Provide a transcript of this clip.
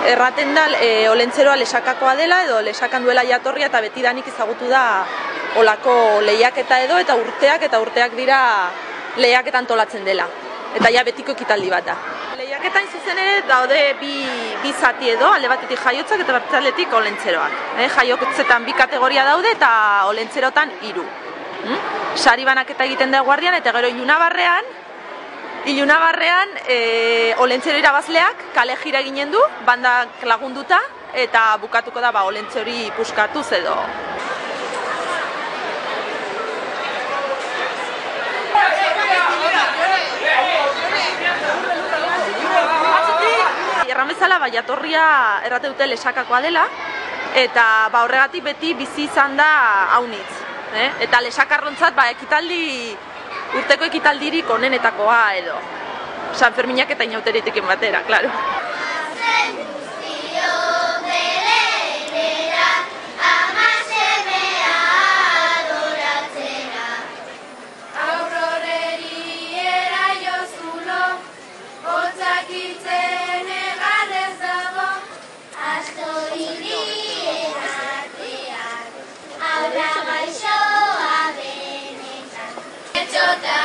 Erraten da olentzeroa lesakakoa dela edo lesakan duela jatorria eta betidanik ezagutu da olako lehiaketa edo eta urteak dira lehiaketa antolatzen dela. Eta ja betiko ekitaldi bat da. Lehiaketain zuzen ere daude bi zati edo, alde batetik jaiotzak eta bertzaletik olentzeroak. Jaiotzetan 2 kategoria daude eta olentzerotan 3. Sari banaketa egiten da guardian eta gero ilunabarrean olentzero irabazleak kale jira ginen du, bandak lagunduta eta bukatuko da olentzori puskatuz edo. Erran bezala jatorria errate dute lesakakoa dela eta horregatik beti bizi izan da haunitz. Eta lesakarrontzat urteko ekitaldirik onenetakoa edo. San Ferminak eta inauteritekin batera, klaro. Jota